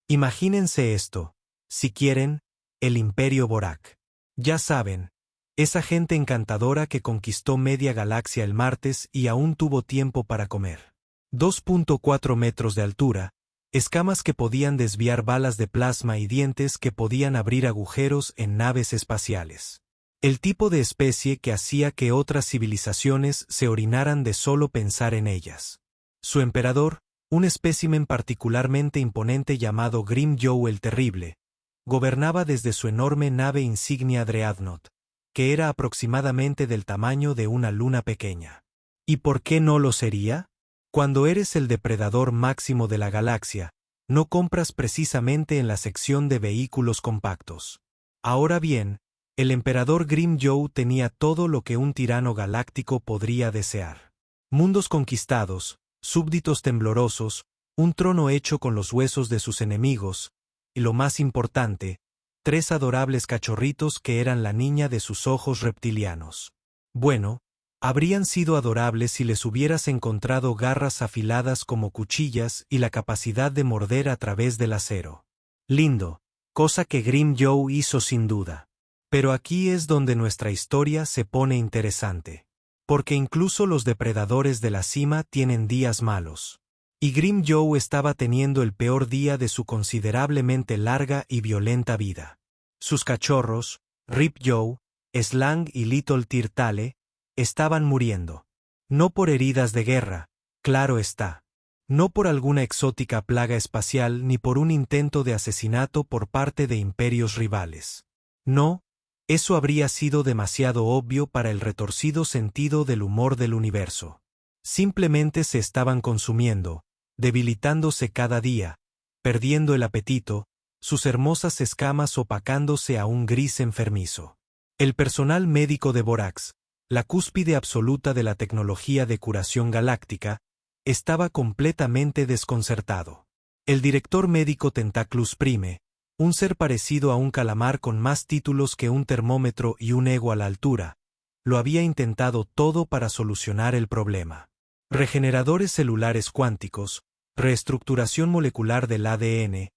Imagínense esto, si quieren, el Imperio Borak. Ya saben, esa gente encantadora que conquistó media galaxia el martes y aún tuvo tiempo para comer. 2.4 metros de altura, escamas que podían desviar balas de plasma y dientes que podían abrir agujeros en naves espaciales. El tipo de especie que hacía que otras civilizaciones se orinaran de solo pensar en ellas. Su emperador, un espécimen particularmente imponente llamado Grim Joe el Terrible, gobernaba desde su enorme nave insignia Dreadnought, que era aproximadamente del tamaño de una luna pequeña. ¿Y por qué no lo sería? Cuando eres el depredador máximo de la galaxia, no compras precisamente en la sección de vehículos compactos. Ahora bien, el emperador Grim Joe tenía todo lo que un tirano galáctico podría desear. Mundos conquistados, súbditos temblorosos, un trono hecho con los huesos de sus enemigos, y lo más importante, 3 adorables cachorritos que eran la niña de sus ojos reptilianos. Bueno, habrían sido adorables si les hubieras encontrado garras afiladas como cuchillas y la capacidad de morder a través del acero. Lindo, cosa que Grim Joe hizo sin duda. Pero aquí es donde nuestra historia se pone interesante. Porque incluso los depredadores de la cima tienen días malos. Y Grim Joe estaba teniendo el peor día de su considerablemente larga y violenta vida. Sus cachorros, Rip Joe, Slang y Little Tirtale, estaban muriendo. No por heridas de guerra, claro está. No por alguna exótica plaga espacial ni por un intento de asesinato por parte de imperios rivales. No, eso habría sido demasiado obvio para el retorcido sentido del humor del universo. Simplemente se estaban consumiendo, debilitándose cada día, perdiendo el apetito, sus hermosas escamas opacándose a un gris enfermizo. El personal médico de Borax, la cúspide absoluta de la tecnología de curación galáctica, estaba completamente desconcertado. El director médico Tentaclus Prime, un ser parecido a un calamar con más títulos que un termómetro y un ego a la altura, lo había intentado todo para solucionar el problema. Regeneradores celulares cuánticos, reestructuración molecular del ADN,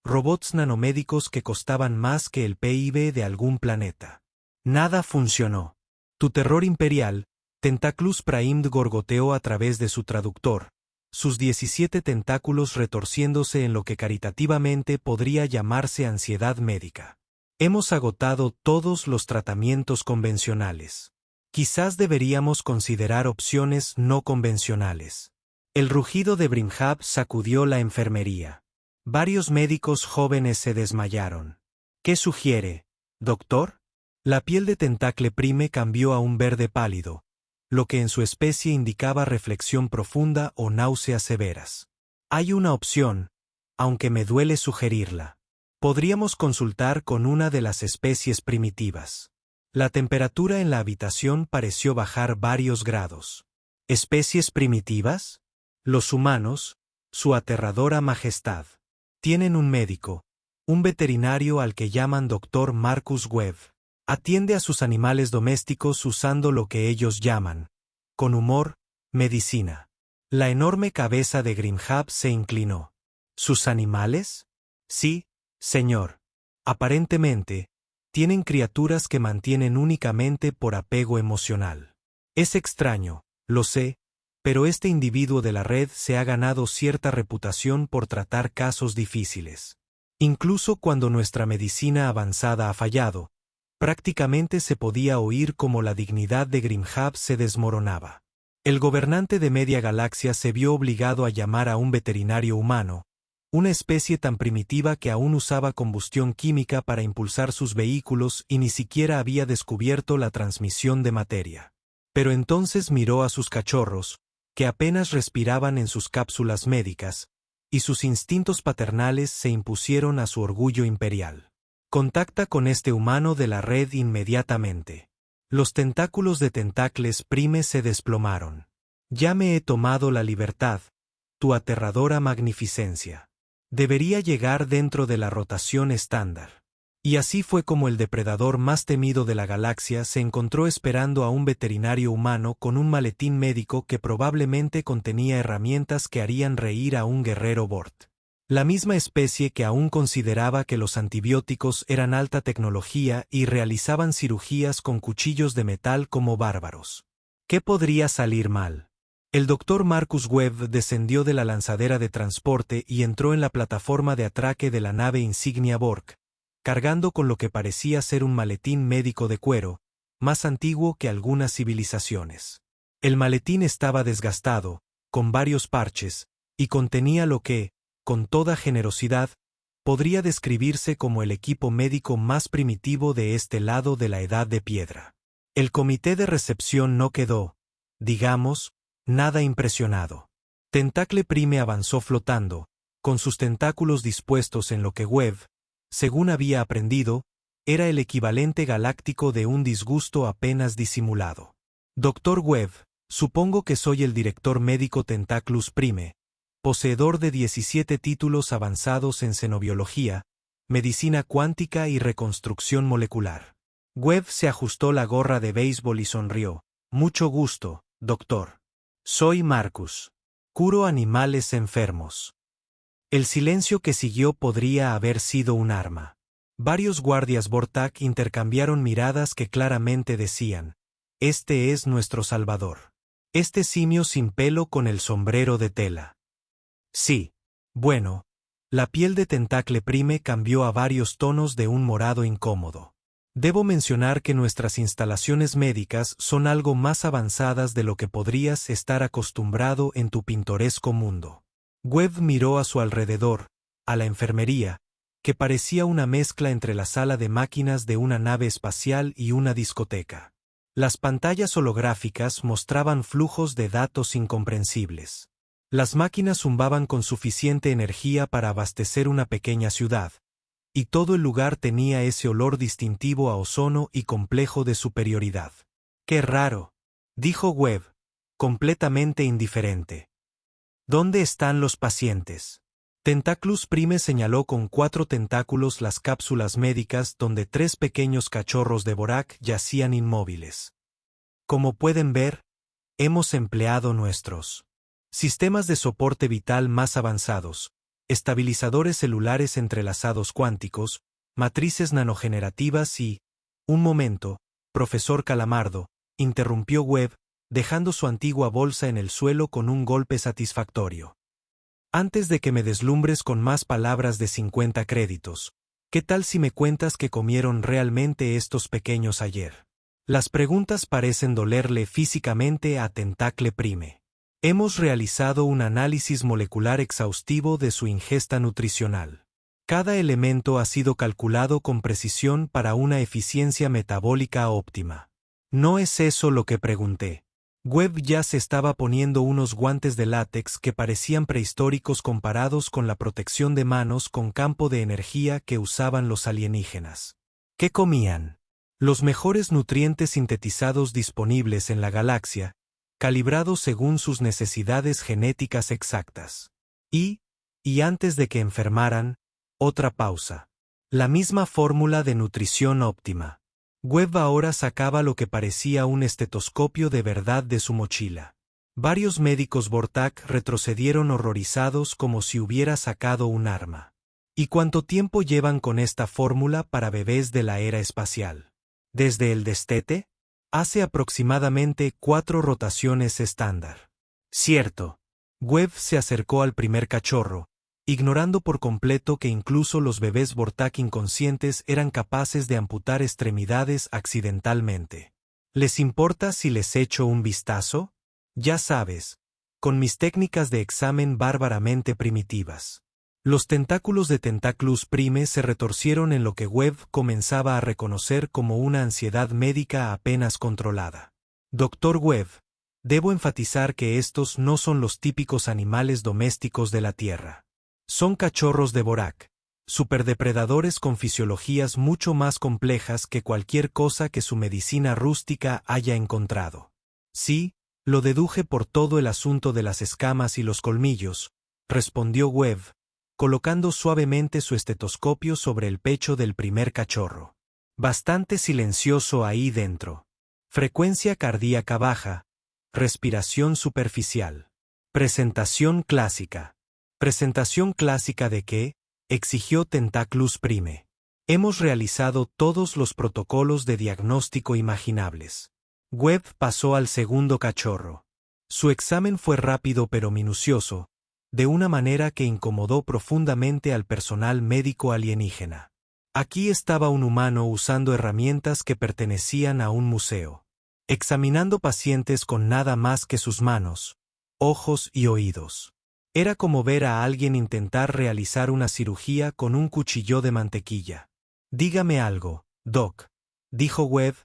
robots nanomédicos que costaban más que el PIB de algún planeta. Nada funcionó. Tu terror imperial, Tentaclus Primed gorgoteó a través de su traductor, sus 17 tentáculos retorciéndose en lo que caritativamente podría llamarse ansiedad médica. Hemos agotado todos los tratamientos convencionales. Quizás deberíamos considerar opciones no convencionales. El rugido de Brimhab sacudió la enfermería. Varios médicos jóvenes se desmayaron. ¿Qué sugiere, doctor? La piel de Tentacle Prime cambió a un verde pálido, lo que en su especie indicaba reflexión profunda o náuseas severas. Hay una opción, aunque me duele sugerirla. Podríamos consultar con una de las especies primitivas. La temperatura en la habitación pareció bajar varios grados. ¿Especies primitivas? Los humanos, su aterradora majestad. Tienen un médico, un veterinario al que llaman Dr. Marcus Webb. Atiende a sus animales domésticos usando lo que ellos llaman, con humor, medicina. La enorme cabeza de Grimhab se inclinó. ¿Sus animales? Sí, señor. Aparentemente, tienen criaturas que mantienen únicamente por apego emocional. Es extraño, lo sé, pero este individuo de la red se ha ganado cierta reputación por tratar casos difíciles. Incluso cuando nuestra medicina avanzada ha fallado, prácticamente se podía oír cómo la dignidad de Grimhab se desmoronaba. El gobernante de media galaxia se vio obligado a llamar a un veterinario humano, una especie tan primitiva que aún usaba combustión química para impulsar sus vehículos y ni siquiera había descubierto la transmisión de materia. Pero entonces miró a sus cachorros, que apenas respiraban en sus cápsulas médicas, y sus instintos paternales se impusieron a su orgullo imperial. Contacta con este humano de la red inmediatamente. Los tentáculos de Tentacles Prime se desplomaron. Ya me he tomado la libertad, tu aterradora magnificencia. Debería llegar dentro de la rotación estándar. Y así fue como el depredador más temido de la galaxia se encontró esperando a un veterinario humano con un maletín médico que probablemente contenía herramientas que harían reír a un guerrero Bort. La misma especie que aún consideraba que los antibióticos eran alta tecnología y realizaban cirugías con cuchillos de metal como bárbaros. ¿Qué podría salir mal? El doctor Marcus Webb descendió de la lanzadera de transporte y entró en la plataforma de atraque de la nave insignia Borg, cargando con lo que parecía ser un maletín médico de cuero, más antiguo que algunas civilizaciones. El maletín estaba desgastado, con varios parches, y contenía lo que, con toda generosidad, podría describirse como el equipo médico más primitivo de este lado de la Edad de Piedra. El comité de recepción no quedó, digamos, nada impresionado. Tentacle Prime avanzó flotando, con sus tentáculos dispuestos en lo que Webb, según había aprendido, era el equivalente galáctico de un disgusto apenas disimulado. Doctor Webb, supongo que soy el director médico Tentaclus Prime, poseedor de 17 títulos avanzados en xenobiología, medicina cuántica y reconstrucción molecular. Webb se ajustó la gorra de béisbol y sonrió. Mucho gusto, doctor. Soy Marcus. Curo animales enfermos. El silencio que siguió podría haber sido un arma. Varios guardias Vortak intercambiaron miradas que claramente decían: este es nuestro salvador. Este simio sin pelo con el sombrero de tela. Sí. Bueno. La piel de Tentacle Prime cambió a varios tonos de un morado incómodo. Debo mencionar que nuestras instalaciones médicas son algo más avanzadas de lo que podrías estar acostumbrado en tu pintoresco mundo. Webb miró a su alrededor, a la enfermería, que parecía una mezcla entre la sala de máquinas de una nave espacial y una discoteca. Las pantallas holográficas mostraban flujos de datos incomprensibles. Las máquinas zumbaban con suficiente energía para abastecer una pequeña ciudad, y todo el lugar tenía ese olor distintivo a ozono y complejo de superioridad. «Qué raro», dijo Webb, completamente indiferente. «¿Dónde están los pacientes?» Tentaclus Prime señaló con 4 tentáculos las cápsulas médicas donde 3 pequeños cachorros de Vorak yacían inmóviles. Como pueden ver, hemos empleado nuestros sistemas de soporte vital más avanzados, estabilizadores celulares entrelazados cuánticos, matrices nanogenerativas y... Un momento, profesor Calamardo, interrumpió Webb, dejando su antigua bolsa en el suelo con un golpe satisfactorio. Antes de que me deslumbres con más palabras de 50 créditos, ¿qué tal si me cuentas que comieron realmente estos pequeños ayer? Las preguntas parecen dolerle físicamente a Tentacle Prime. Hemos realizado un análisis molecular exhaustivo de su ingesta nutricional. Cada elemento ha sido calculado con precisión para una eficiencia metabólica óptima. No es eso lo que pregunté. Webb ya se estaba poniendo unos guantes de látex que parecían prehistóricos comparados con la protección de manos con campo de energía que usaban los alienígenas. ¿Qué comían? Los mejores nutrientes sintetizados disponibles en la galaxia, calibrados según sus necesidades genéticas exactas. Y antes de que enfermaran, otra pausa. La misma fórmula de nutrición óptima. Webb ahora sacaba lo que parecía un estetoscopio de verdad de su mochila. Varios médicos Vortak retrocedieron horrorizados como si hubiera sacado un arma. ¿Y cuánto tiempo llevan con esta fórmula para bebés de la era espacial? ¿Desde el destete? Hace aproximadamente 4 rotaciones estándar. Cierto. Webb se acercó al primer cachorro, ignorando por completo que incluso los bebés Vortak inconscientes eran capaces de amputar extremidades accidentalmente. ¿Les importa si les echo un vistazo? Ya sabes, con mis técnicas de examen bárbaramente primitivas. Los tentáculos de Tentaclus Prime se retorcieron en lo que Webb comenzaba a reconocer como una ansiedad médica apenas controlada. Doctor Webb, debo enfatizar que estos no son los típicos animales domésticos de la Tierra. Son cachorros de Vorak, superdepredadores con fisiologías mucho más complejas que cualquier cosa que su medicina rústica haya encontrado. Sí, lo deduje por todo el asunto de las escamas y los colmillos, respondió Webb, colocando suavemente su estetoscopio sobre el pecho del primer cachorro. Bastante silencioso ahí dentro. Frecuencia cardíaca baja, respiración superficial. Presentación clásica. Presentación clásica de qué, exigió Tentaclus Prime. Hemos realizado todos los protocolos de diagnóstico imaginables. Webb pasó al segundo cachorro. Su examen fue rápido pero minucioso, de una manera que incomodó profundamente al personal médico alienígena. Aquí estaba un humano usando herramientas que pertenecían a un museo, examinando pacientes con nada más que sus manos, ojos y oídos. Era como ver a alguien intentar realizar una cirugía con un cuchillo de mantequilla. Dígame algo, Doc, dijo Webb,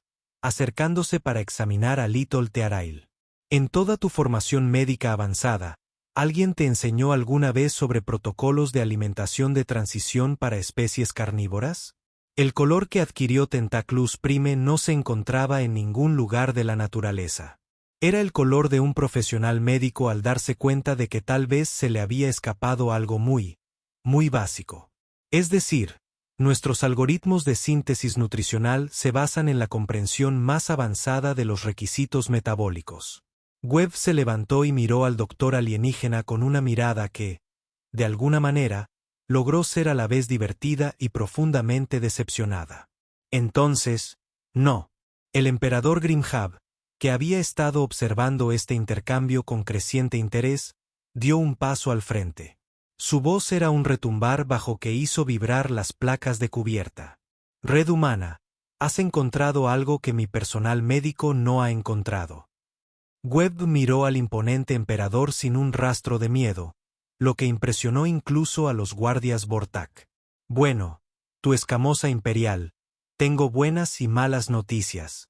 acercándose para examinar a Little Tearail. En toda tu formación médica avanzada, ¿alguien te enseñó alguna vez sobre protocolos de alimentación de transición para especies carnívoras? El color que adquirió Tentaclus Prime no se encontraba en ningún lugar de la naturaleza. Era el color de un profesional médico al darse cuenta de que tal vez se le había escapado algo muy básico. Es decir, nuestros algoritmos de síntesis nutricional se basan en la comprensión más avanzada de los requisitos metabólicos. Webb se levantó y miró al doctor alienígena con una mirada que, de alguna manera, logró ser a la vez divertida y profundamente decepcionada. Entonces, no. El emperador Grimhab, que había estado observando este intercambio con creciente interés, dio un paso al frente. Su voz era un retumbar bajo que hizo vibrar las placas de cubierta. Red humana, has encontrado algo que mi personal médico no ha encontrado. Webb miró al imponente emperador sin un rastro de miedo, lo que impresionó incluso a los guardias Vortak. Bueno, tu escamosa imperial, tengo buenas y malas noticias.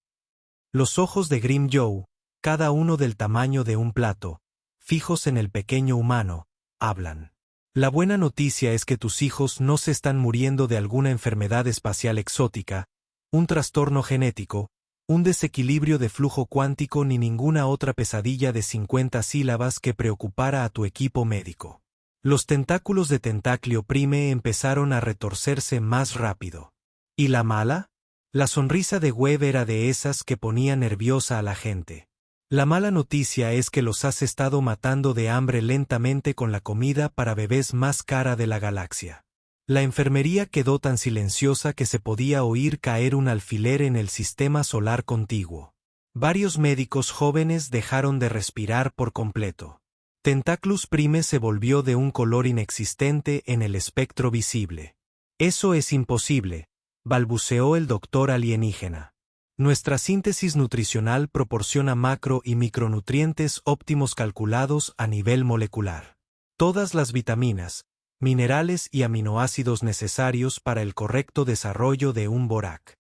Los ojos de Grim Joe, cada uno del tamaño de un plato, fijos en el pequeño humano, hablan. La buena noticia es que tus hijos no se están muriendo de alguna enfermedad espacial exótica, un trastorno genético, un desequilibrio de flujo cuántico ni ninguna otra pesadilla de 50 sílabas que preocupara a tu equipo médico. Los tentáculos de Tentaclio Prime empezaron a retorcerse más rápido. ¿Y la mala? La sonrisa de Webb era de esas que ponía nerviosa a la gente. La mala noticia es que los has estado matando de hambre lentamente con la comida para bebés más cara de la galaxia. La enfermería quedó tan silenciosa que se podía oír caer un alfiler en el sistema solar contiguo. Varios médicos jóvenes dejaron de respirar por completo. Tentaclus Prime se volvió de un color inexistente en el espectro visible. Eso es imposible, balbuceó el doctor alienígena. Nuestra síntesis nutricional proporciona macro y micronutrientes óptimos calculados a nivel molecular. Todas las vitaminas, minerales y aminoácidos necesarios para el correcto desarrollo de un Vorak.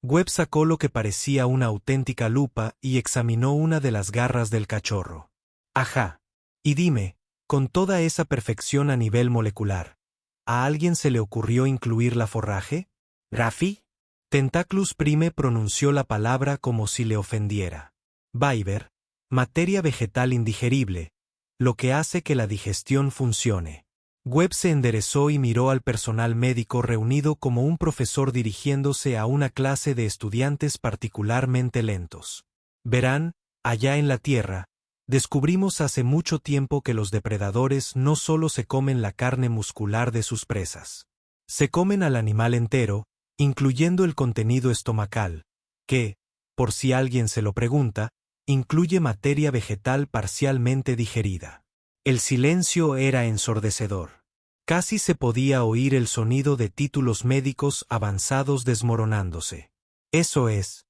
Webb sacó lo que parecía una auténtica lupa y examinó una de las garras del cachorro. Ajá. Y dime, con toda esa perfección a nivel molecular, ¿a alguien se le ocurrió incluir la forraje? ¿Rafi? Tentaclus Prime pronunció la palabra como si le ofendiera. Viber, materia vegetal indigerible, lo que hace que la digestión funcione. Webb se enderezó y miró al personal médico reunido como un profesor dirigiéndose a una clase de estudiantes particularmente lentos. Verán, allá en la Tierra, descubrimos hace mucho tiempo que los depredadores no solo se comen la carne muscular de sus presas. Se comen al animal entero, incluyendo el contenido estomacal, que, por si alguien se lo pregunta, incluye materia vegetal parcialmente digerida. El silencio era ensordecedor. Casi se podía oír el sonido de títulos médicos avanzados desmoronándose. Eso es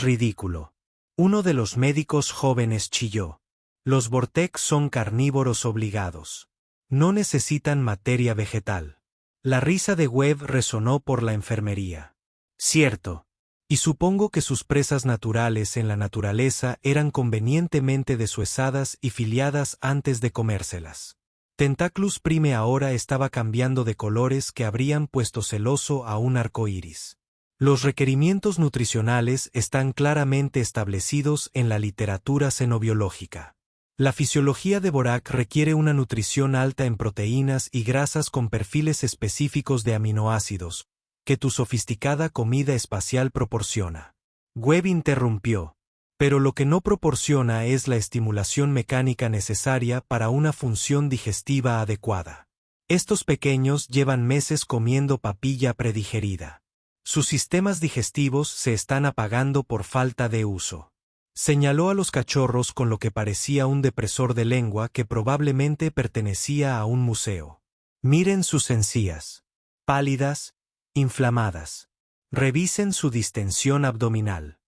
ridículo. Uno de los médicos jóvenes chilló. Los Vortex son carnívoros obligados. No necesitan materia vegetal. La risa de Webb resonó por la enfermería. Cierto. Y supongo que sus presas naturales en la naturaleza eran convenientemente deshuesadas y filiadas antes de comérselas. Tentaclus Prime ahora estaba cambiando de colores que habrían puesto celoso a un arco iris. Los requerimientos nutricionales están claramente establecidos en la literatura xenobiológica. La fisiología de Vorak requiere una nutrición alta en proteínas y grasas con perfiles específicos de aminoácidos, que tu sofisticada comida espacial proporciona. Webb interrumpió. Pero lo que no proporciona es la estimulación mecánica necesaria para una función digestiva adecuada. Estos pequeños llevan meses comiendo papilla predigerida. Sus sistemas digestivos se están apagando por falta de uso. Señaló a los cachorros con lo que parecía un depresor de lengua que probablemente pertenecía a un museo. Miren sus encías. Pálidas, inflamadas. Revisen su distensión abdominal.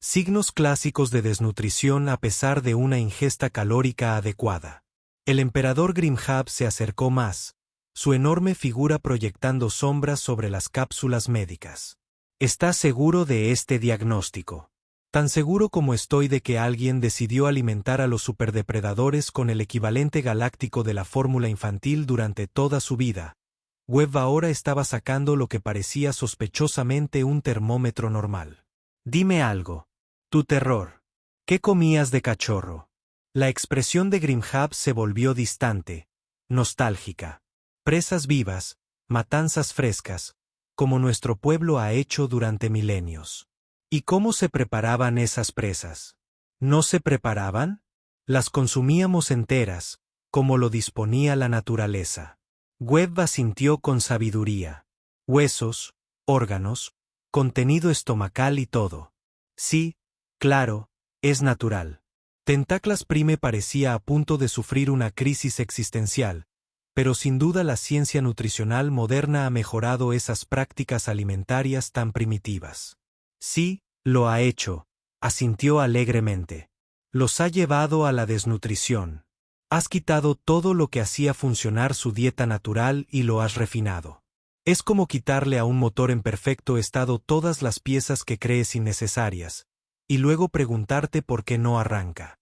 Signos clásicos de desnutrición a pesar de una ingesta calórica adecuada. El emperador Grimhab se acercó más, su enorme figura proyectando sombras sobre las cápsulas médicas. ¿Estás seguro de este diagnóstico? Tan seguro como estoy de que alguien decidió alimentar a los superdepredadores con el equivalente galáctico de la fórmula infantil durante toda su vida. Webb ahora estaba sacando lo que parecía sospechosamente un termómetro normal. Dime algo. Tu terror. ¿Qué comías de cachorro? La expresión de Grimhab se volvió distante, nostálgica. Presas vivas, matanzas frescas, como nuestro pueblo ha hecho durante milenios. ¿Y cómo se preparaban esas presas? ¿No se preparaban? Las consumíamos enteras, como lo disponía la naturaleza. Webb asintió con sabiduría. Huesos, órganos, contenido estomacal y todo. Sí, claro, es natural. Tentaclas Prime parecía a punto de sufrir una crisis existencial, pero sin duda la ciencia nutricional moderna ha mejorado esas prácticas alimentarias tan primitivas. Sí, lo ha hecho, asintió alegremente. Los ha llevado a la desnutrición. Has quitado todo lo que hacía funcionar su dieta natural y lo has refinado. Es como quitarle a un motor en perfecto estado todas las piezas que crees innecesarias, y luego preguntarte por qué no arranca.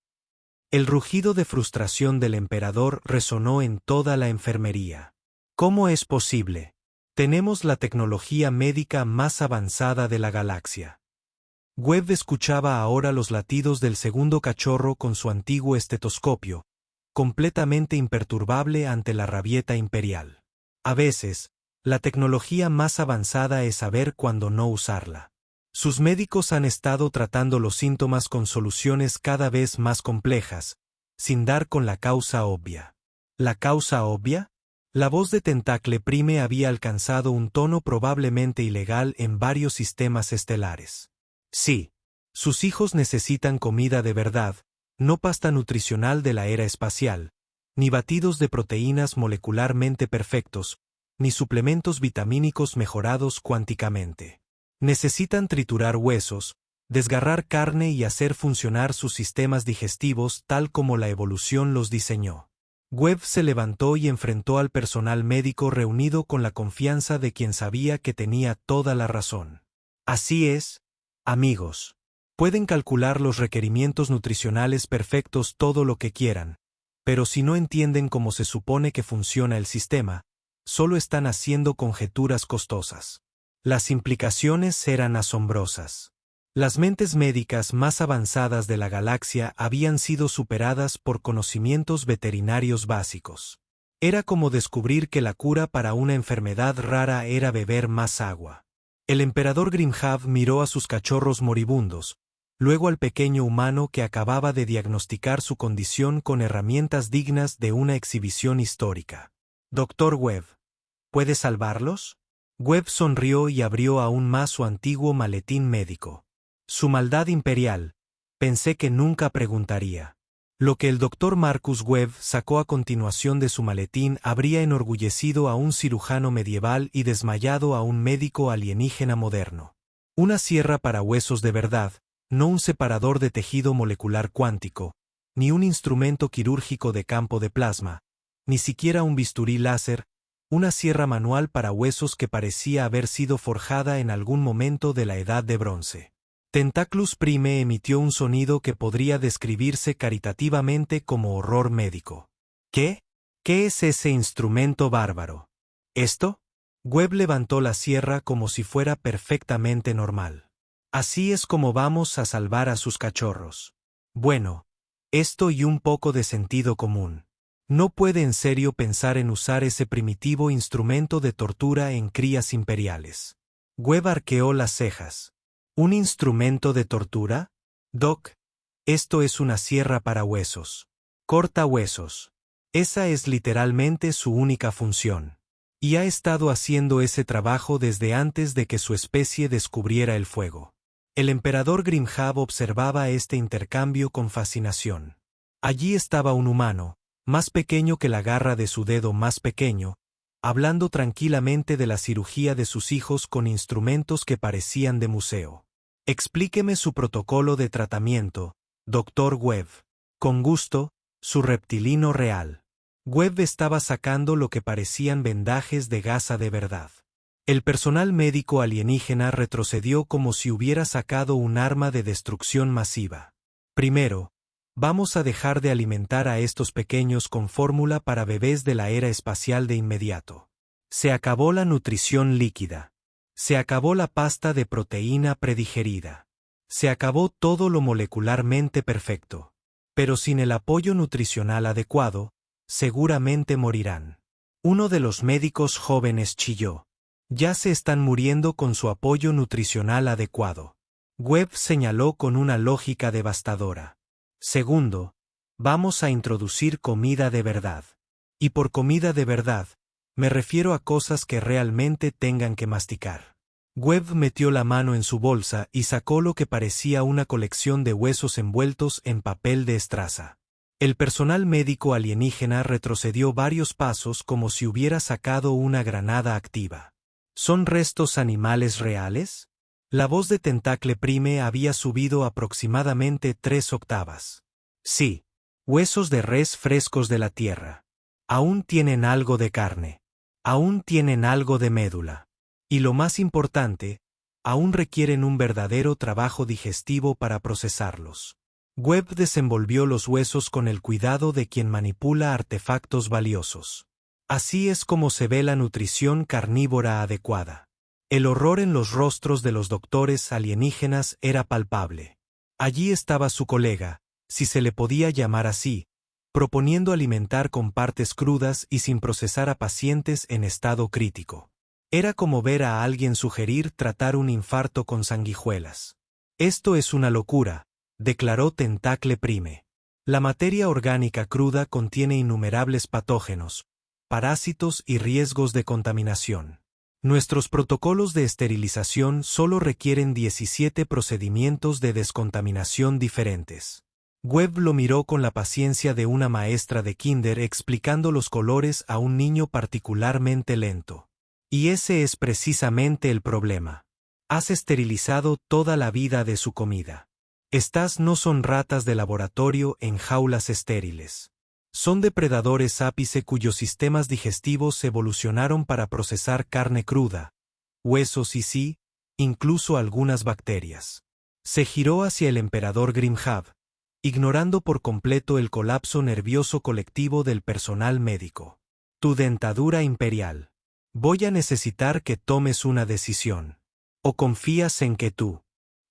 El rugido de frustración del emperador resonó en toda la enfermería. ¿Cómo es posible? Tenemos la tecnología médica más avanzada de la galaxia. Webb escuchaba ahora los latidos del segundo cachorro con su antiguo estetoscopio, completamente imperturbable ante la rabieta imperial. A veces, la tecnología más avanzada es saber cuándo no usarla. Sus médicos han estado tratando los síntomas con soluciones cada vez más complejas, sin dar con la causa obvia. ¿La causa obvia? La voz de Tentacle Prime había alcanzado un tono probablemente ilegal en varios sistemas estelares. Sí, sus hijos necesitan comida de verdad, no pasta nutricional de la era espacial, ni batidos de proteínas molecularmente perfectos, ni suplementos vitamínicos mejorados cuánticamente. Necesitan triturar huesos, desgarrar carne y hacer funcionar sus sistemas digestivos tal como la evolución los diseñó. Webb se levantó y enfrentó al personal médico reunido con la confianza de quien sabía que tenía toda la razón. Así es, amigos. Pueden calcular los requerimientos nutricionales perfectos todo lo que quieran, pero si no entienden cómo se supone que funciona el sistema, solo están haciendo conjeturas costosas. Las implicaciones eran asombrosas. Las mentes médicas más avanzadas de la galaxia habían sido superadas por conocimientos veterinarios básicos. Era como descubrir que la cura para una enfermedad rara era beber más agua. El emperador Grimhab miró a sus cachorros moribundos, luego al pequeño humano que acababa de diagnosticar su condición con herramientas dignas de una exhibición histórica. Doctor Webb, ¿puede salvarlos? Webb sonrió y abrió aún más su antiguo maletín médico. Su maldad imperial, pensé que nunca preguntaría. Lo que el doctor Marcus Webb sacó a continuación de su maletín habría enorgullecido a un cirujano medieval y desmayado a un médico alienígena moderno. Una sierra para huesos de verdad, no un separador de tejido molecular cuántico, ni un instrumento quirúrgico de campo de plasma, ni siquiera un bisturí láser, una sierra manual para huesos que parecía haber sido forjada en algún momento de la Edad de Bronce. Tentaclus Prime emitió un sonido que podría describirse caritativamente como horror médico. ¿Qué? ¿Qué es ese instrumento bárbaro? ¿Esto? Webb levantó la sierra como si fuera perfectamente normal. Así es como vamos a salvar a sus cachorros. Bueno, esto y un poco de sentido común. No puede en serio pensar en usar ese primitivo instrumento de tortura en crías imperiales. Webb arqueó las cejas. ¿Un instrumento de tortura? Doc, Esto es una sierra para huesos. Corta huesos. Esa es literalmente su única función. Y ha estado haciendo ese trabajo desde antes de que su especie descubriera el fuego. El emperador Grimhab observaba este intercambio con fascinación. Allí estaba un humano, más pequeño que la garra de su dedo más pequeño, hablando tranquilamente de la cirugía de sus hijos con instrumentos que parecían de museo. Explíqueme su protocolo de tratamiento, Dr. Webb. Con gusto, su reptilino real. Webb estaba sacando lo que parecían vendajes de gasa de verdad. El personal médico alienígena retrocedió como si hubiera sacado un arma de destrucción masiva. Primero, vamos a dejar de alimentar a estos pequeños con fórmula para bebés de la era espacial de inmediato. Se acabó la nutrición líquida. Se acabó la pasta de proteína predigerida. Se acabó todo lo molecularmente perfecto. Pero sin el apoyo nutricional adecuado, seguramente morirán. Uno de los médicos jóvenes chilló. Ya se están muriendo con su apoyo nutricional adecuado. Webb señaló con una lógica devastadora. Segundo, vamos a introducir comida de verdad. Y por comida de verdad, me refiero a cosas que realmente tengan que masticar. Webb metió la mano en su bolsa y sacó lo que parecía una colección de huesos envueltos en papel de estraza. El personal médico alienígena retrocedió varios pasos como si hubiera sacado una granada activa. ¿Son restos animales reales? La voz de Tentacle Prime había subido aproximadamente 3 octavas. Sí. Huesos de res frescos de la tierra. Aún tienen algo de carne. Aún tienen algo de médula. Y lo más importante, aún requieren un verdadero trabajo digestivo para procesarlos. Webb desenvolvió los huesos con el cuidado de quien manipula artefactos valiosos. Así es como se ve la nutrición carnívora adecuada. El horror en los rostros de los doctores alienígenas era palpable. Allí estaba su colega, si se le podía llamar así, proponiendo alimentar con partes crudas y sin procesar a pacientes en estado crítico. Era como ver a alguien sugerir tratar un infarto con sanguijuelas. Esto es una locura, declaró Tentacle Prime. La materia orgánica cruda contiene innumerables patógenos, parásitos y riesgos de contaminación. Nuestros protocolos de esterilización solo requieren 17 procedimientos de descontaminación diferentes. Webb lo miró con la paciencia de una maestra de kinder explicando los colores a un niño particularmente lento. Y ese es precisamente el problema. Has esterilizado toda la vida de su comida. Estas no son ratas de laboratorio en jaulas estériles. Son depredadores ápice cuyos sistemas digestivos evolucionaron para procesar carne cruda, huesos y sí, incluso algunas bacterias. Se giró hacia el emperador Grimhab, ignorando por completo el colapso nervioso colectivo del personal médico. Tu dentadura imperial. Voy a necesitar que tomes una decisión. ¿O confías en que tu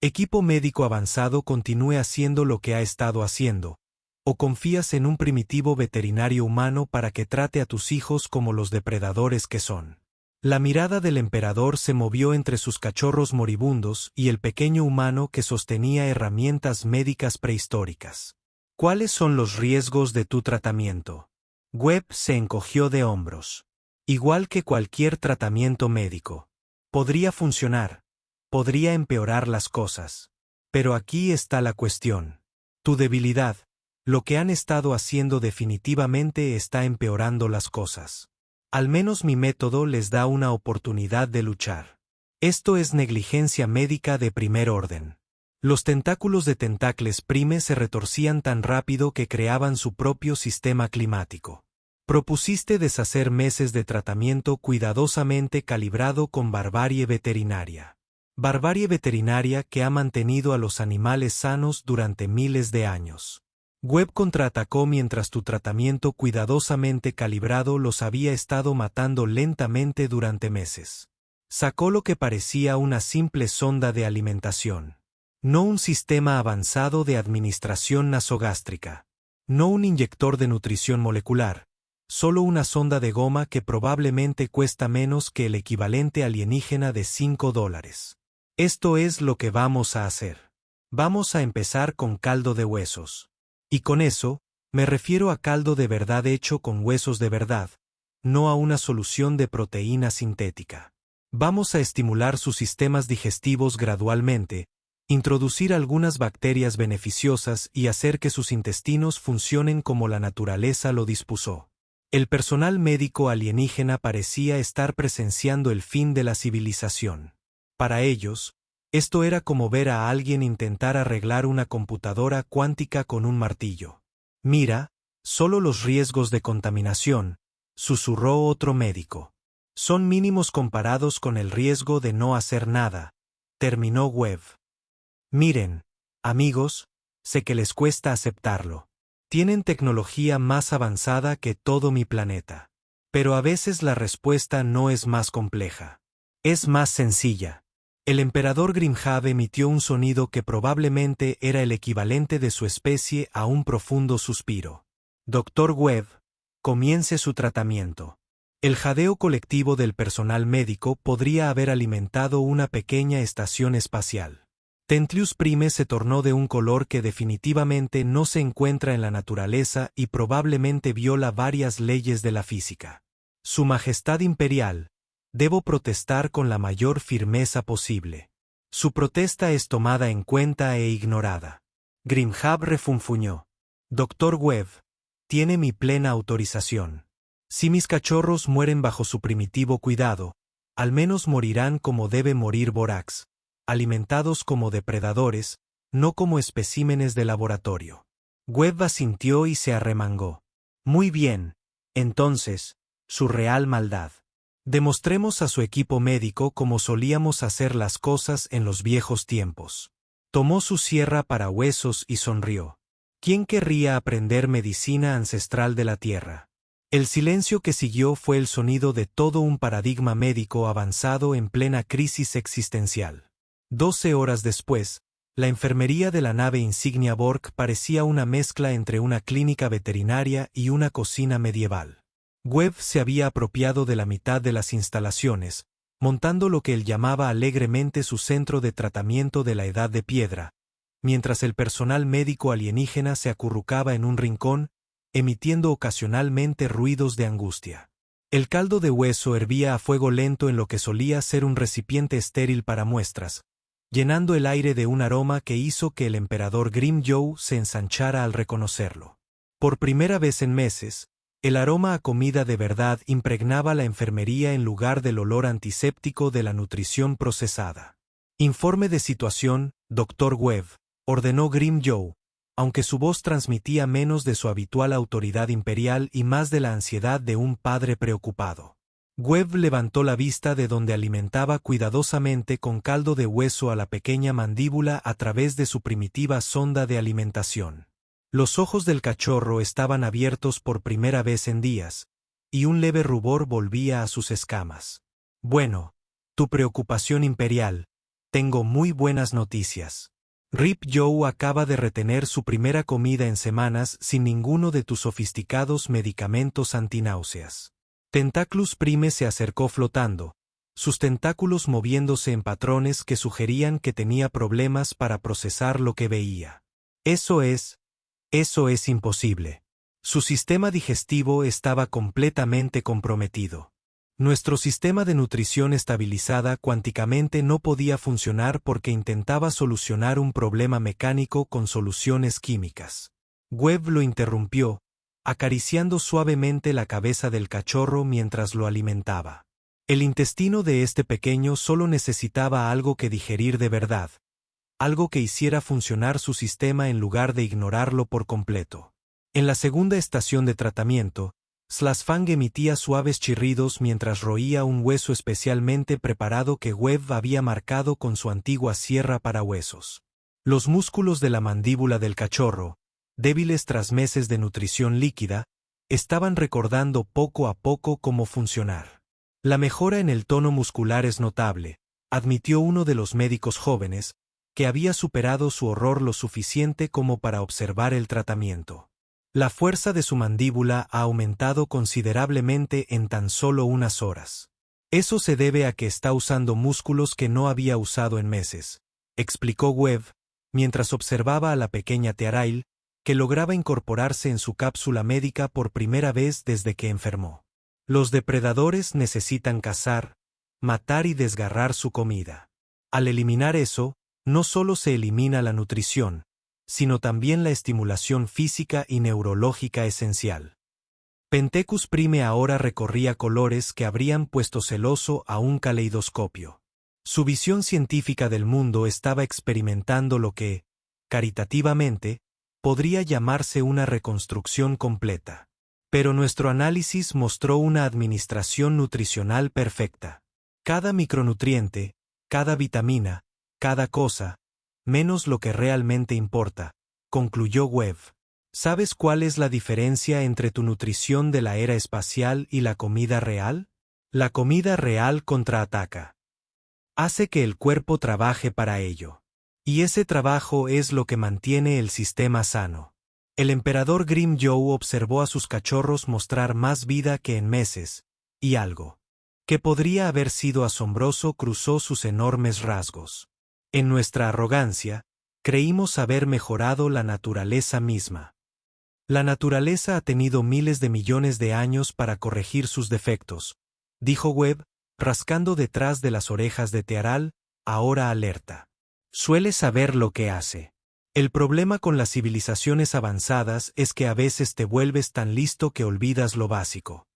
equipo médico avanzado continúe haciendo lo que ha estado haciendo? ¿O confías en un primitivo veterinario humano para que trate a tus hijos como los depredadores que son? La mirada del emperador se movió entre sus cachorros moribundos y el pequeño humano que sostenía herramientas médicas prehistóricas. ¿Cuáles son los riesgos de tu tratamiento? Webb se encogió de hombros. Igual que cualquier tratamiento médico. Podría funcionar. Podría empeorar las cosas. Pero aquí está la cuestión. Tu debilidad. Lo que han estado haciendo definitivamente está empeorando las cosas. Al menos mi método les da una oportunidad de luchar. Esto es negligencia médica de primer orden. Los tentáculos de Tentacles Prime se retorcían tan rápido que creaban su propio sistema climático. Propusiste deshacer meses de tratamiento cuidadosamente calibrado con barbarie veterinaria. Barbarie veterinaria que ha mantenido a los animales sanos durante miles de años. Webb contraatacó mientras tu tratamiento cuidadosamente calibrado los había estado matando lentamente durante meses. Sacó lo que parecía una simple sonda de alimentación. No un sistema avanzado de administración nasogástrica. No un inyector de nutrición molecular. Solo una sonda de goma que probablemente cuesta menos que el equivalente alienígena de $5. Esto es lo que vamos a hacer. Vamos a empezar con caldo de huesos. Y con eso, me refiero a caldo de verdad hecho con huesos de verdad, no a una solución de proteína sintética. Vamos a estimular sus sistemas digestivos gradualmente, introducir algunas bacterias beneficiosas y hacer que sus intestinos funcionen como la naturaleza lo dispuso. El personal médico alienígena parecía estar presenciando el fin de la civilización. Para ellos, esto era como ver a alguien intentar arreglar una computadora cuántica con un martillo. Mira, solo los riesgos de contaminación, susurró otro médico. Son mínimos comparados con el riesgo de no hacer nada, terminó Webb. Miren, amigos, sé que les cuesta aceptarlo. Tienen tecnología más avanzada que todo mi planeta. Pero a veces la respuesta no es más compleja. Es más sencilla. El emperador Grimhab emitió un sonido que probablemente era el equivalente de su especie a un profundo suspiro. Dr. Webb, comience su tratamiento. El jadeo colectivo del personal médico podría haber alimentado una pequeña estación espacial. Tentlius Prime se tornó de un color que definitivamente no se encuentra en la naturaleza y probablemente viola varias leyes de la física. Su Majestad Imperial, debo protestar con la mayor firmeza posible. Su protesta es tomada en cuenta e ignorada. Grimhab refunfuñó. Dr. Webb, tiene mi plena autorización. Si mis cachorros mueren bajo su primitivo cuidado, al menos morirán como debe morir Borax, alimentados como depredadores, no como especímenes de laboratorio. Webb asintió y se arremangó. Muy bien, entonces, su real maldad. Demostremos a su equipo médico cómo solíamos hacer las cosas en los viejos tiempos. Tomó su sierra para huesos y sonrió. ¿Quién querría aprender medicina ancestral de la Tierra? El silencio que siguió fue el sonido de todo un paradigma médico avanzado en plena crisis existencial. 12 horas después, la enfermería de la nave insignia Borg parecía una mezcla entre una clínica veterinaria y una cocina medieval. Webb se había apropiado de la mitad de las instalaciones, montando lo que él llamaba alegremente su centro de tratamiento de la Edad de Piedra, mientras el personal médico alienígena se acurrucaba en un rincón, emitiendo ocasionalmente ruidos de angustia. El caldo de hueso hervía a fuego lento en lo que solía ser un recipiente estéril para muestras, llenando el aire de un aroma que hizo que el emperador Grimjow se ensanchara al reconocerlo. Por primera vez en meses, el aroma a comida de verdad impregnaba la enfermería en lugar del olor antiséptico de la nutrición procesada. Informe de situación, Dr. Webb, ordenó Grimjow, aunque su voz transmitía menos de su habitual autoridad imperial y más de la ansiedad de un padre preocupado. Webb levantó la vista de donde alimentaba cuidadosamente con caldo de hueso a la pequeña mandíbula a través de su primitiva sonda de alimentación. Los ojos del cachorro estaban abiertos por primera vez en días, y un leve rubor volvía a sus escamas. Bueno, tu preocupación imperial, tengo muy buenas noticias. Rip Joe acaba de retener su primera comida en semanas sin ninguno de tus sofisticados medicamentos antináuseas. Tentaclus Prime se acercó flotando, sus tentáculos moviéndose en patrones que sugerían que tenía problemas para procesar lo que veía. Eso es imposible. Su sistema digestivo estaba completamente comprometido. Nuestro sistema de nutrición estabilizada cuánticamente no podía funcionar porque intentaba solucionar un problema mecánico con soluciones químicas. Webb lo interrumpió, acariciando suavemente la cabeza del cachorro mientras lo alimentaba. El intestino de este pequeño solo necesitaba algo que digerir de verdad, algo que hiciera funcionar su sistema en lugar de ignorarlo por completo. En la segunda estación de tratamiento, Slasfang emitía suaves chirridos mientras roía un hueso especialmente preparado que Webb había marcado con su antigua sierra para huesos. Los músculos de la mandíbula del cachorro, débiles tras meses de nutrición líquida, estaban recordando poco a poco cómo funcionar. La mejora en el tono muscular es notable, admitió uno de los médicos jóvenes, que había superado su horror lo suficiente como para observar el tratamiento. La fuerza de su mandíbula ha aumentado considerablemente en tan solo unas horas. Eso se debe a que está usando músculos que no había usado en meses, explicó Webb, mientras observaba a la pequeña Tearail, que lograba incorporarse en su cápsula médica por primera vez desde que enfermó. Los depredadores necesitan cazar, matar y desgarrar su comida. Al eliminar eso, no solo se elimina la nutrición, sino también la estimulación física y neurológica esencial. Pentecus Prime ahora recorría colores que habrían puesto celoso a un caleidoscopio. Su visión científica del mundo estaba experimentando lo que, caritativamente, podría llamarse una reconstrucción completa. Pero nuestro análisis mostró una administración nutricional perfecta. Cada micronutriente, cada vitamina, cada cosa, menos lo que realmente importa, concluyó Webb. ¿Sabes cuál es la diferencia entre tu nutrición de la era espacial y la comida real? La comida real contraataca. Hace que el cuerpo trabaje para ello. Y ese trabajo es lo que mantiene el sistema sano. El emperador Grim-Joe observó a sus cachorros mostrar más vida que en meses, y algo que podría haber sido asombroso cruzó sus enormes rasgos. En nuestra arrogancia, creímos haber mejorado la naturaleza misma. La naturaleza ha tenido miles de millones de años para corregir sus defectos, dijo Webb, rascando detrás de las orejas de Tearal, ahora alerta. Suele saber lo que hace. El problema con las civilizaciones avanzadas es que a veces te vuelves tan listo que olvidas lo básico.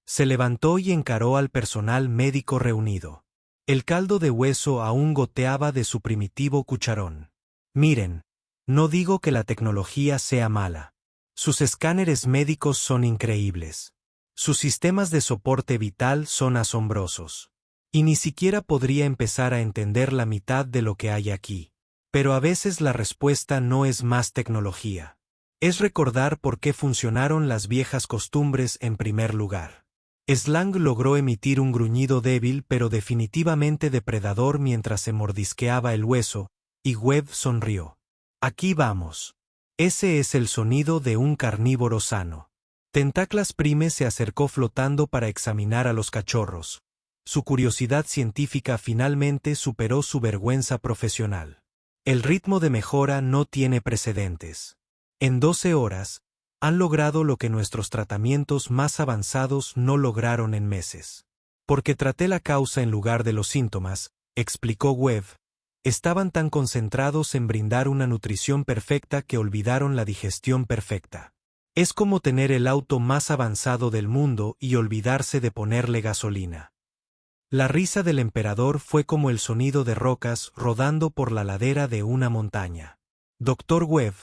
Se levantó y encaró al personal médico reunido. El caldo de hueso aún goteaba de su primitivo cucharón. Miren, no digo que la tecnología sea mala. Sus escáneres médicos son increíbles. Sus sistemas de soporte vital son asombrosos. Y ni siquiera podría empezar a entender la mitad de lo que hay aquí. Pero a veces la respuesta no es más tecnología. Es recordar por qué funcionaron las viejas costumbres en primer lugar. Slang logró emitir un gruñido débil pero definitivamente depredador mientras se mordisqueaba el hueso, y Webb sonrió. Aquí vamos. Ese es el sonido de un carnívoro sano. Tentaclas Prime se acercó flotando para examinar a los cachorros. Su curiosidad científica finalmente superó su vergüenza profesional. El ritmo de mejora no tiene precedentes. En 12 horas, han logrado lo que nuestros tratamientos más avanzados no lograron en meses. Porque traté la causa en lugar de los síntomas, explicó Webb. Estaban tan concentrados en brindar una nutrición perfecta que olvidaron la digestión perfecta. Es como tener el auto más avanzado del mundo y olvidarse de ponerle gasolina. La risa del emperador fue como el sonido de rocas rodando por la ladera de una montaña. Dr. Webb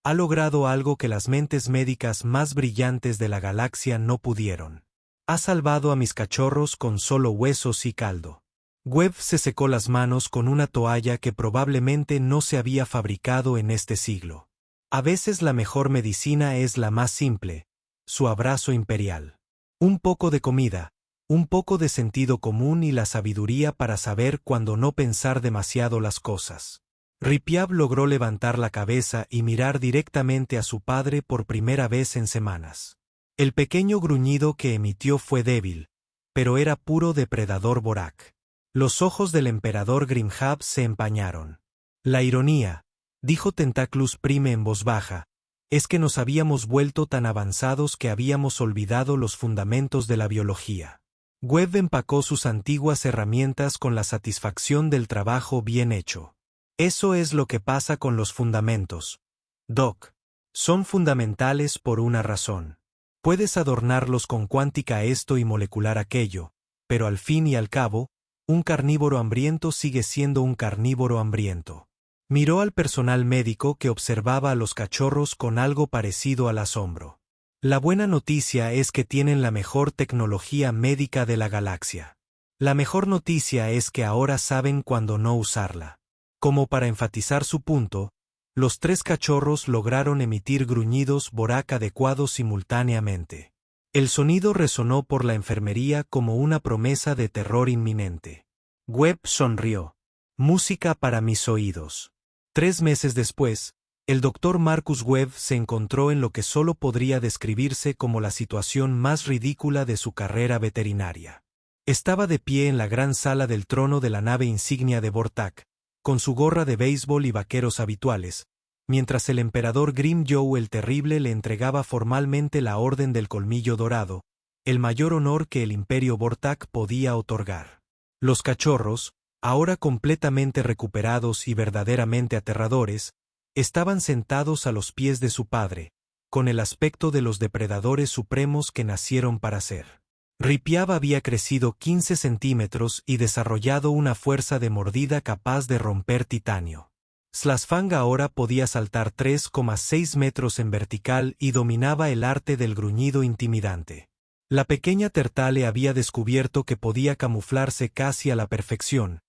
ha logrado algo que las mentes médicas más brillantes de la galaxia no pudieron. Ha salvado a mis cachorros con solo huesos y caldo. Webb se secó las manos con una toalla que probablemente no se había fabricado en este siglo. A veces la mejor medicina es la más simple, su abrazo imperial. Un poco de comida, un poco de sentido común y la sabiduría para saber cuándo no pensar demasiado las cosas. Ripiab logró levantar la cabeza y mirar directamente a su padre por primera vez en semanas. El pequeño gruñido que emitió fue débil, pero era puro depredador Borak. Los ojos del emperador Grimhab se empañaron. La ironía, dijo Tentaclus Prime en voz baja, es que nos habíamos vuelto tan avanzados que habíamos olvidado los fundamentos de la biología. Webb empacó sus antiguas herramientas con la satisfacción del trabajo bien hecho. Eso es lo que pasa con los fundamentos. Doc. Son fundamentales por una razón. Puedes adornarlos con cuántica esto y molecular aquello, pero al fin y al cabo, un carnívoro hambriento sigue siendo un carnívoro hambriento. Miró al personal médico que observaba a los cachorros con algo parecido al asombro. La buena noticia es que tienen la mejor tecnología médica de la galaxia. La mejor noticia es que ahora saben cuándo no usarla. Como para enfatizar su punto, los 3 cachorros lograron emitir gruñidos Borak adecuados simultáneamente. El sonido resonó por la enfermería como una promesa de terror inminente. Webb sonrió. Música para mis oídos. 3 meses después, el Dr. Marcus Webb se encontró en lo que solo podría describirse como la situación más ridícula de su carrera veterinaria. Estaba de pie en la gran sala del trono de la nave insignia de Vortak, con su gorra de béisbol y vaqueros habituales, mientras el emperador Grim-Joe el Terrible le entregaba formalmente la Orden del Colmillo Dorado, el mayor honor que el Imperio Vortak podía otorgar. Los cachorros, ahora completamente recuperados y verdaderamente aterradores, estaban sentados a los pies de su padre, con el aspecto de los depredadores supremos que nacieron para ser. Ripiab había crecido 15 centímetros y desarrollado una fuerza de mordida capaz de romper titanio. Slasfang ahora podía saltar 3,6 metros en vertical y dominaba el arte del gruñido intimidante. La pequeña Tertale había descubierto que podía camuflarse casi a la perfección,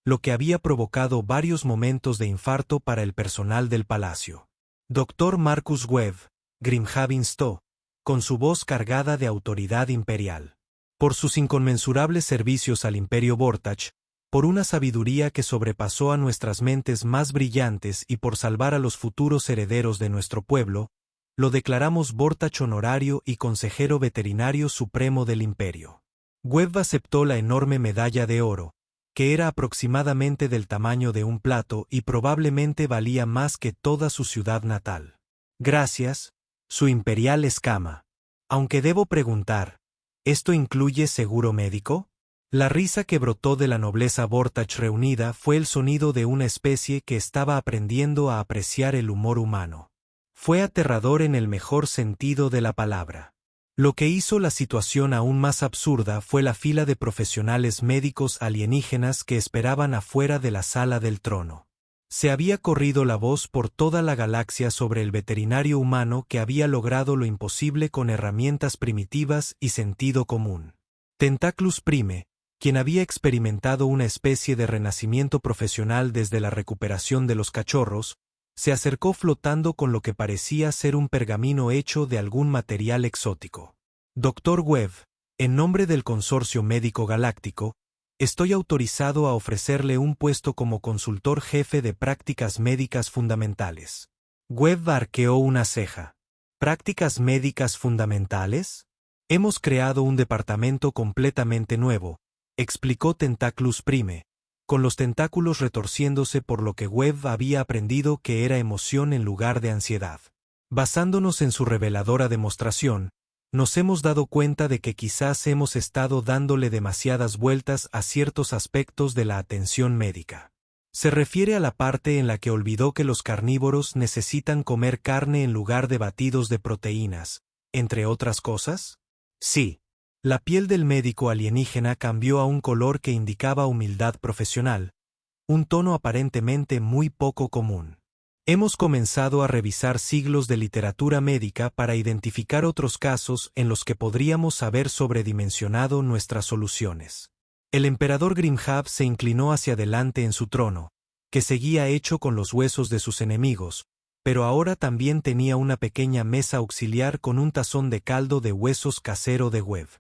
lo que había provocado varios momentos de infarto para el personal del palacio. Dr. Marcus Webb, Grimhaven Stowe, con su voz cargada de autoridad imperial. Por sus inconmensurables servicios al Imperio Vortach, por una sabiduría que sobrepasó a nuestras mentes más brillantes y por salvar a los futuros herederos de nuestro pueblo, lo declaramos Vortach honorario y consejero veterinario supremo del Imperio. Webb aceptó la enorme medalla de oro, que era aproximadamente del tamaño de un plato y probablemente valía más que toda su ciudad natal. Gracias, su imperial escama. Aunque debo preguntar, ¿esto incluye seguro médico? La risa que brotó de la nobleza Vortach reunida fue el sonido de una especie que estaba aprendiendo a apreciar el humor humano. Fue aterrador en el mejor sentido de la palabra. Lo que hizo la situación aún más absurda fue la fila de profesionales médicos alienígenas que esperaban afuera de la sala del trono. Se había corrido la voz por toda la galaxia sobre el veterinario humano que había logrado lo imposible con herramientas primitivas y sentido común. Tentaclus Prime, quien había experimentado una especie de renacimiento profesional desde la recuperación de los cachorros, se acercó flotando con lo que parecía ser un pergamino hecho de algún material exótico. Dr. Webb, en nombre del Consorcio Médico Galáctico, estoy autorizado a ofrecerle un puesto como consultor jefe de prácticas médicas fundamentales. Webb arqueó una ceja. ¿Prácticas médicas fundamentales? Hemos creado un departamento completamente nuevo, explicó Tentaclus Prime, con los tentáculos retorciéndose por lo que Webb había aprendido que era emoción en lugar de ansiedad. Basándonos en su reveladora demostración, nos hemos dado cuenta de que quizás hemos estado dándole demasiadas vueltas a ciertos aspectos de la atención médica. ¿Se refiere a la parte en la que olvidó que los carnívoros necesitan comer carne en lugar de batidos de proteínas, entre otras cosas? Sí. La piel del médico alienígena cambió a un color que indicaba humildad profesional, un tono aparentemente muy poco común. Hemos comenzado a revisar siglos de literatura médica para identificar otros casos en los que podríamos haber sobredimensionado nuestras soluciones. El emperador Grimhab se inclinó hacia adelante en su trono, que seguía hecho con los huesos de sus enemigos, pero ahora también tenía una pequeña mesa auxiliar con un tazón de caldo de huesos casero de Webb.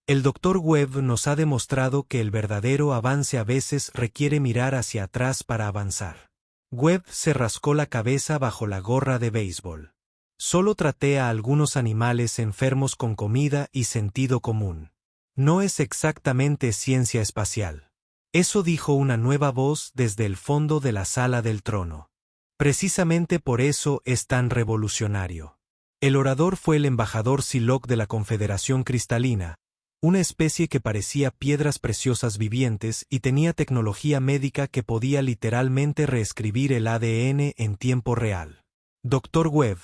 El Dr. Webb nos ha demostrado que el verdadero avance a veces requiere mirar hacia atrás para avanzar. Webb se rascó la cabeza bajo la gorra de béisbol. Solo traté a algunos animales enfermos con comida y sentido común. No es exactamente ciencia espacial. Eso dijo una nueva voz desde el fondo de la sala del trono. Precisamente por eso es tan revolucionario. El orador fue el embajador Silok de la Confederación Cristalina, una especie que parecía piedras preciosas vivientes y tenía tecnología médica que podía literalmente reescribir el ADN en tiempo real. Dr. Webb,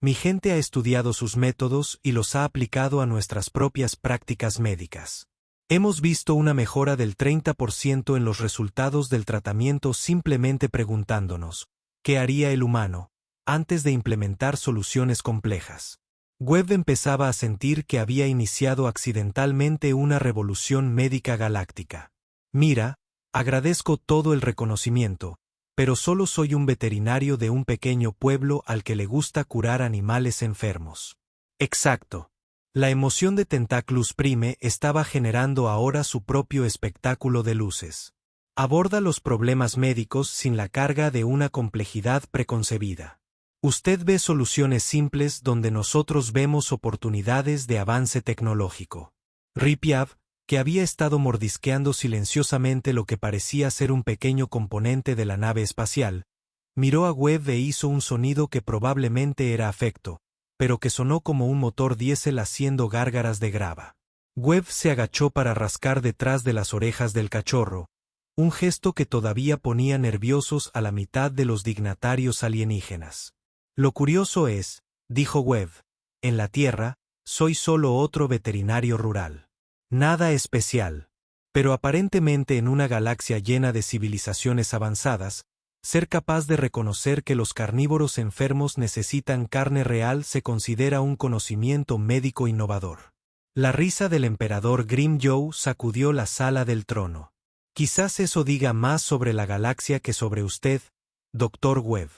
mi gente ha estudiado sus métodos y los ha aplicado a nuestras propias prácticas médicas. Hemos visto una mejora del 30% en los resultados del tratamiento simplemente preguntándonos, ¿qué haría el humano?, antes de implementar soluciones complejas. Webb empezaba a sentir que había iniciado accidentalmente una revolución médica galáctica. Mira, agradezco todo el reconocimiento, pero solo soy un veterinario de un pequeño pueblo al que le gusta curar animales enfermos. Exacto. La emoción de Tentaclus Prime estaba generando ahora su propio espectáculo de luces. Aborda los problemas médicos sin la carga de una complejidad preconcebida. Usted ve soluciones simples donde nosotros vemos oportunidades de avance tecnológico. Ripiab, que había estado mordisqueando silenciosamente lo que parecía ser un pequeño componente de la nave espacial, miró a Webb e hizo un sonido que probablemente era afecto, pero que sonó como un motor diésel haciendo gárgaras de grava. Webb se agachó para rascar detrás de las orejas del cachorro, un gesto que todavía ponía nerviosos a la mitad de los dignatarios alienígenas. Lo curioso es, dijo Webb, en la Tierra, soy solo otro veterinario rural. Nada especial. Pero aparentemente en una galaxia llena de civilizaciones avanzadas, ser capaz de reconocer que los carnívoros enfermos necesitan carne real se considera un conocimiento médico innovador. La risa del emperador Grim-Joe sacudió la sala del trono. Quizás eso diga más sobre la galaxia que sobre usted, Dr. Webb.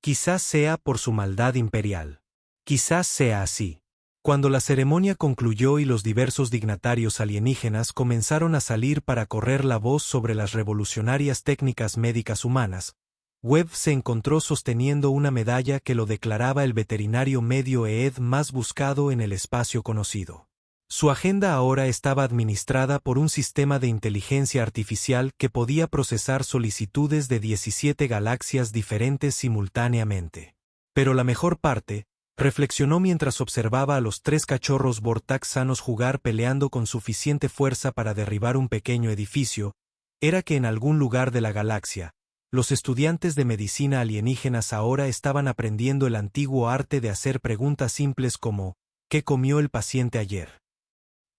Quizás sea por su maldad imperial. Quizás sea así. Cuando la ceremonia concluyó y los diversos dignatarios alienígenas comenzaron a salir para correr la voz sobre las revolucionarias técnicas médicas humanas, Webb se encontró sosteniendo una medalla que lo declaraba el veterinario medio EED más buscado en el espacio conocido. Su agenda ahora estaba administrada por un sistema de inteligencia artificial que podía procesar solicitudes de 17 galaxias diferentes simultáneamente. Pero la mejor parte, reflexionó mientras observaba a los 3 cachorros vortaxanos jugar peleando con suficiente fuerza para derribar un pequeño edificio, era que en algún lugar de la galaxia, los estudiantes de medicina alienígenas ahora estaban aprendiendo el antiguo arte de hacer preguntas simples como, ¿qué comió el paciente ayer?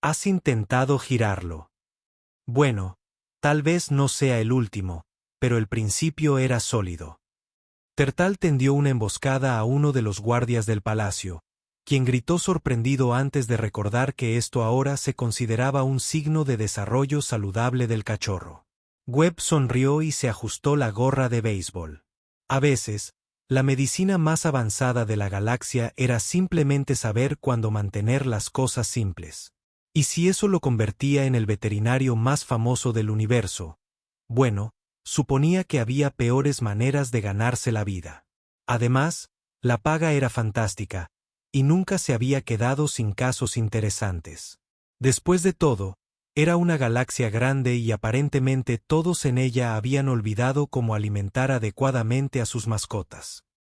¿Has intentado girarlo? Bueno, tal vez no sea el último, pero el principio era sólido. Tertal tendió una emboscada a uno de los guardias del palacio, quien gritó sorprendido antes de recordar que esto ahora se consideraba un signo de desarrollo saludable del cachorro. Webb sonrió y se ajustó la gorra de béisbol. A veces, la medicina más avanzada de la galaxia era simplemente saber cuándo mantener las cosas simples. Y si eso lo convertía en el veterinario más famoso del universo, bueno, suponía que había peores maneras de ganarse la vida. Además, la paga era fantástica, y nunca se había quedado sin casos interesantes. Después de todo, era una galaxia grande y aparentemente todos en ella habían olvidado cómo alimentar adecuadamente a sus mascotas.